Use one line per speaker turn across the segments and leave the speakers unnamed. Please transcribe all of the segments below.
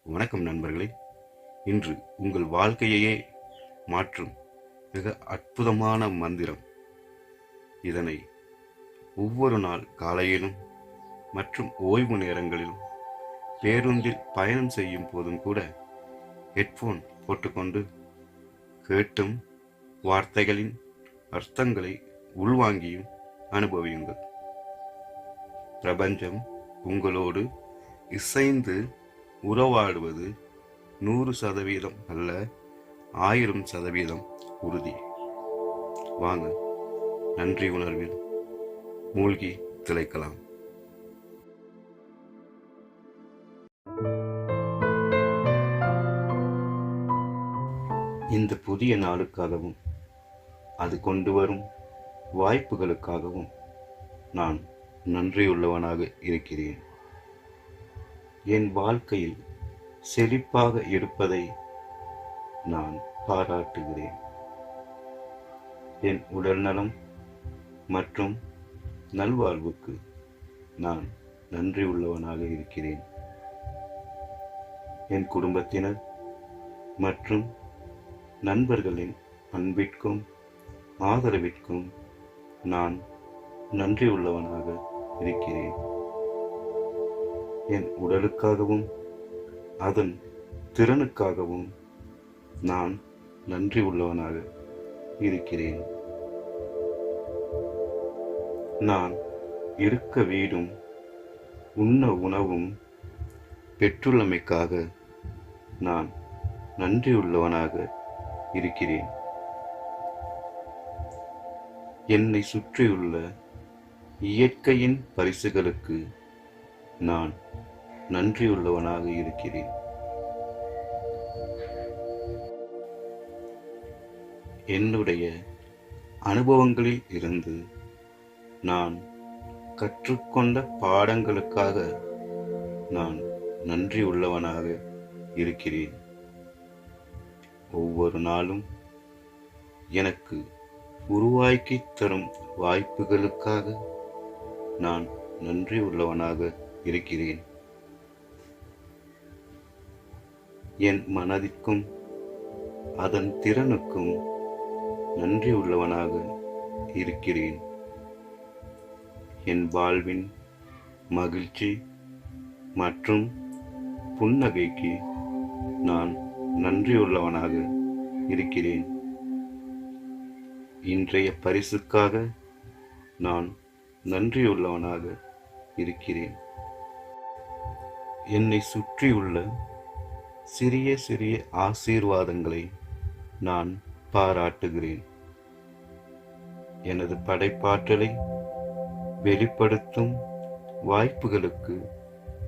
வணக்கம் நண்பர்களே. இன்று உங்கள் வாழ்க்கையையே மாற்றும் மிக அற்புதமான மந்திரம். இதனை ஒவ்வொரு நாள் காலையிலும் மற்றும் ஓய்வு நேரங்களிலும் பேருந்தில் பயணம் செய்யும் போதும் கூட ஹெட்போன் போட்டுக்கொண்டு கேட்டும் வார்த்தைகளின் அர்த்தங்களை உள்வாங்கியும் அனுபவியுங்கள். பிரபஞ்சம் உங்களோடு இசைந்து உறவாடுவது 100% அல்ல, 1000% உறுதி. வாங்க, நன்றி உணர்வில் மூழ்கி திளைக்கலாம். இந்த புதிய நாளுக்காகவும் அது கொண்டு வரும் வாய்ப்புகளுக்காகவும் நான் நன்றியுள்ளவனாக இருக்கிறேன். என் வாழ்க்கையில் செழிப்பாக இருப்பதை நான் பாராட்டுகிறேன். என் உடல்நலம் மற்றும் நல்வாழ்வுக்கு நான் நன்றி உள்ளவனாக இருக்கிறேன். என் குடும்பத்தினர் மற்றும் நண்பர்களின் அன்பிற்கும் ஆதரவிற்கும் நான் நன்றி உள்ளவனாக இருக்கிறேன். என் உடலுக்காகவும் அதன் திறனுக்காகவும் நான் நன்றி உள்ளவனாக இருக்கிறேன். நான் இருக்க வீடும் உண்ண உணவும் பெற்றுள்ளமைக்காக நான் நன்றியுள்ளவனாக இருக்கிறேன். என்னை சுற்றியுள்ள இயற்கையின் பரிசுகளுக்கு நான் நன்றியுள்ளவனாக இருக்கிறேன். என்னுடைய அனுபவங்களில் இருந்து நான் கற்றுக்கொண்ட பாடங்களுக்காக நான் நன்றியுள்ளவனாக இருக்கிறேன். ஒவ்வொரு நாளும் எனக்கு உருவாக்கி தரும் வாய்ப்புகளுக்காக நான் நன்றி உள்ளவனாக இருக்கிறேன். என் மனதிற்கும் அதன் திறனுக்கும் நன்றி உள்ளவனாக இருக்கிறேன். என் வாழ்வின் மகிழ்ச்சி மற்றும் புன்னகைக்கு நான் நன்றியுள்ளவனாக இருக்கிறேன். இன்றைய பரிசுக்காக நான் நன்றியுள்ளவனாக இருக்கிறேன். என்னை சுற்றியுள்ள சிறிய சிறிய ஆசீர்வாதங்களை நான் பாராட்டுகிறேன். எனது படைப்பாற்றலை வெளிப்படுத்தும் வாய்ப்புகளுக்கு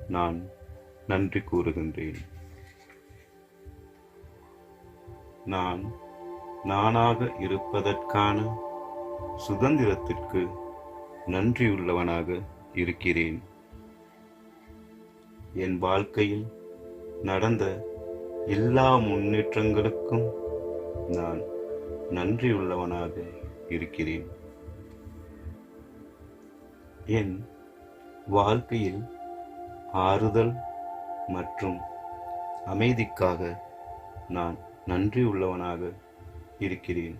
நான் நன்றி கூறுகின்றேன். நான் நானாக இருப்பதற்கான சுதந்திரத்திற்கு நன்றியுள்ளவனாக இருக்கிறேன். என் வாழ்க்கையில் நடந்த எல்லா முன்னேற்றங்களுக்கும் நான் நன்றியுள்ளவனாக இருக்கிறேன். என் வாழ்க்கையில் ஆறுதல் மற்றும் அமைதிக்காக நான் நன்றியுள்ளவனாக இருக்கிறேன்.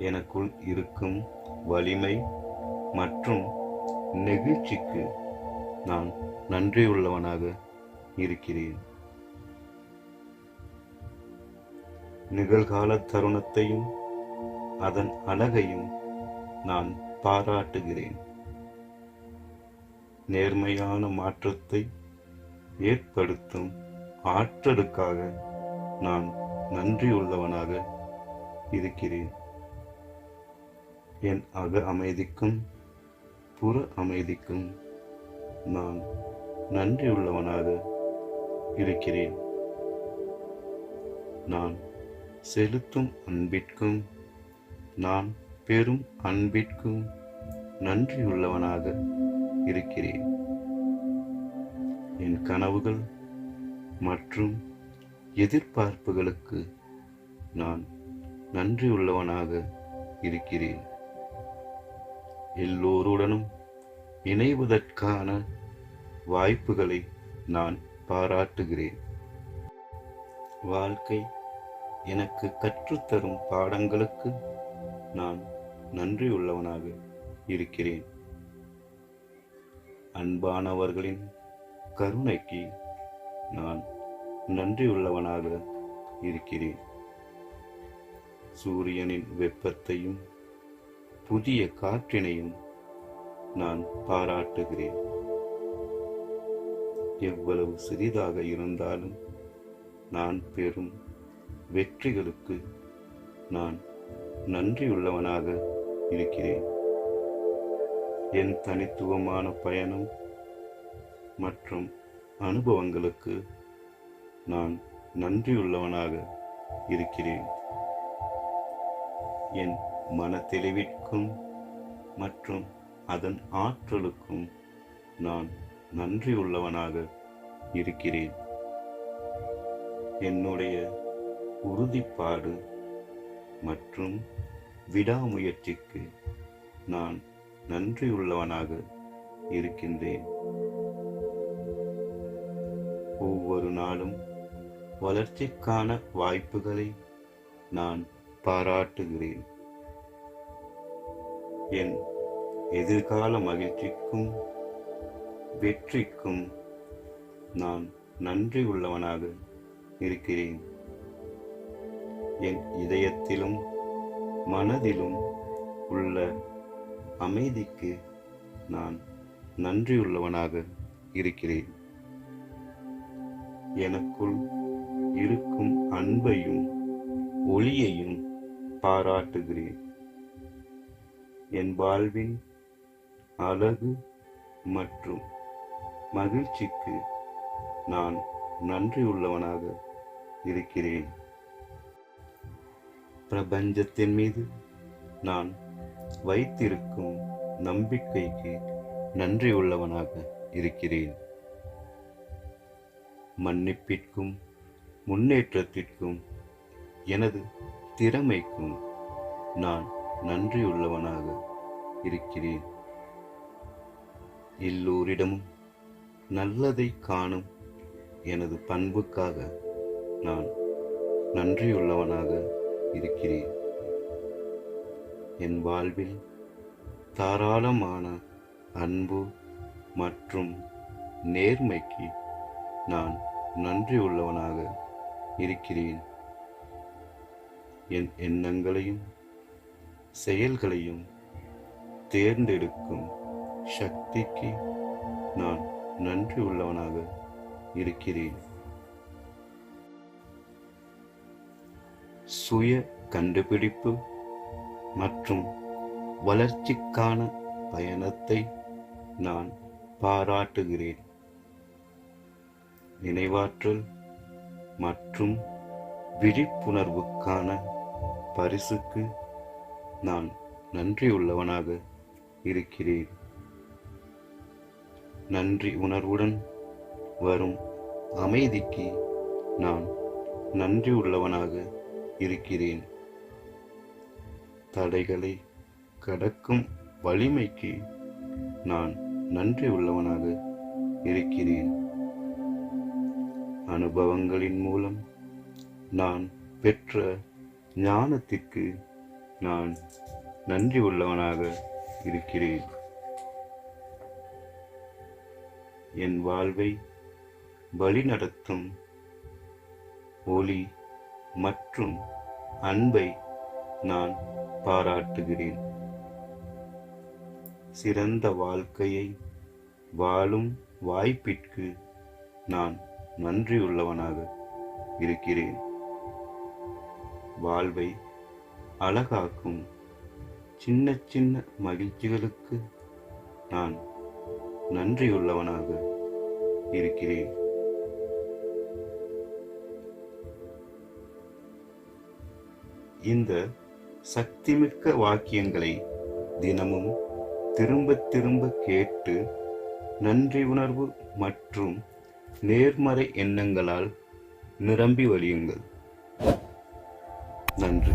எனக்குள் இருக்கும் வலிமை மற்றும் நெகிழ்ச்சிக்கு நான் நன்றியுள்ளவனாக இருக்கிறேன். நிகழ்கால தருணத்தையும் அதன் அழகையும் நான் பாராட்டுகிறேன். நேர்மையான மாற்றத்தை ஏற்படுத்தும் ஆற்றலுக்காக நான் நன்றியுள்ளவனாக இருக்கிறேன். என் அக அமைதிக்கும் புற அமைதிக்கும் நான் நன்றியுள்ளவனாக இருக்கிறேன். நான் செலுத்தும் அன்பிற்கும் நான் பெறும் அன்பிற்கும் நன்றியுள்ளவனாக இருக்கிறேன். என் கனவுகள் மற்றும் எதிர்பார்ப்புகளுக்கு நான் நன்றியுள்ளவனாக இருக்கிறேன். எல்லோருடனும் இணைவதற்கான வாய்ப்புகளை நான் பாராட்டுகிறேன். வாழ்க்கை எனக்கு கற்றுத்தரும் பாடங்களுக்கு நான் நன்றியுள்ளவனாக இருக்கிறேன். அன்பானவர்களின் கருணைக்கு நான் நன்றியுள்ளவனாக இருக்கிறேன். சூரியனின் வெப்பத்தையும் புதிய காற்றினையும் நான் பாராட்டுகிறேன். எவ்வளவு சிறிதாக இருந்தாலும் நான் பெறும் வெற்றிகளுக்கு நான் நன்றியுள்ளவனாக இருக்கிறேன். என் தனித்துவமான பயணம் மற்றும் அனுபவங்களுக்கு நான் நன்றியுள்ளவனாக இருக்கிறேன். என் மனத்தெளிவிற்கும் மற்றும் அதன் ஆற்றலுக்கும் நான் நன்றியுள்ளவனாக இருக்கிறேன். என்னுடைய உறுதிப்பாடு மற்றும் விடாமுயற்சிக்கு நான் நன்றியுள்ளவனாக இருக்கின்றேன். ஒவ்வொரு நாளும் வளர்ச்சிக்கான வாய்ப்புகளை நான் பாராட்டுகிறேன். என் எதிர்கால மகிழ்ச்சிக்கும் வெற்றிக்கும் நான் நன்றி உள்ளவனாக இருக்கிறேன். என் இதயத்திலும் மனதிலும் உள்ள அமைதிக்கு நான் நன்றியுள்ளவனாக இருக்கிறேன். எனக்குள் இருக்கும் அன்பையும் ஒளியையும் பாராட்டுகிறேன். என் வாழ்வின் அழகு மற்றும் மகிழ்ச்சிக்கு நான் நன்றியுள்ளவனாக இருக்கிறேன். பிரபஞ்சத்தின் மீது நான் வைத்திருக்கும் நம்பிக்கைக்கு நன்றியுள்ளவனாக இருக்கிறேன். மன்னிப்பிற்கும் முன்னேற்றத்திற்கும் எனது திறமைக்கும் நான் நன்றியுள்ளவனாக இருக்கிறேன். எல்லோரிடமும் நல்லதை காணும் எனது பண்புக்காக நான் நன்றியுள்ளவனாக இருக்கிறேன். என் வாழ்வில் தாராளமான அன்பு மற்றும் நேர்மைக்கு நான் நன்றியுள்ளவனாக இருக்கிறேன். என் எண்ணங்களையும் செயல்களையும் தேர்ந்தெடுக்கும் சக்திக்கு நான் நன்றியுள்ளவனாக இருக்கிறேன். சுய கண்டுபிடிப்பு மற்றும் வளர்ச்சிக்கான பயணத்தை நான் பாராட்டுகிறேன். நினைவாற்றல் மற்றும் விழிப்புணர்வுக்கான பரிசுக்கு நான் நன்றியுள்ளவனாக இருக்கிறேன். நன்றி உணர்வுடன் வரும் அமைதிக்கு நான் நன்றியுள்ளவனாக இருக்கிறேன். தடைகளை கடக்கும் வலிமைக்கு நான் நன்றியுள்ளவனாக இருக்கிறேன். அனுபவங்களின் மூலம் நான் பெற்ற ஞானத்திற்கு நான் நன்றி உள்ளவனாக இருக்கிறேன். என் வாழ்வை வழிநடத்தும் ஒளி மற்றும் அன்பை நான் பாராட்டுகிறேன். சிறந்த வாழ்க்கையை வாழும் வாய்ப்பிற்கு நான் நன்றியுள்ளவனாக இருக்கிறேன். வாழ்வை அழகாக்கும் சின்ன சின்ன மகிழ்ச்சிகளுக்கு நான் நன்றியுள்ளவனாக இருக்கிறேன். இந்த சக்திமிக்க வாக்கியங்களை தினமும் திரும்ப திரும்ப கேட்டு நன்றி உணர்வு மற்றும் நேர்மறை எண்ணங்களால் நிரம்பி வழியுங்கள். நன்றி.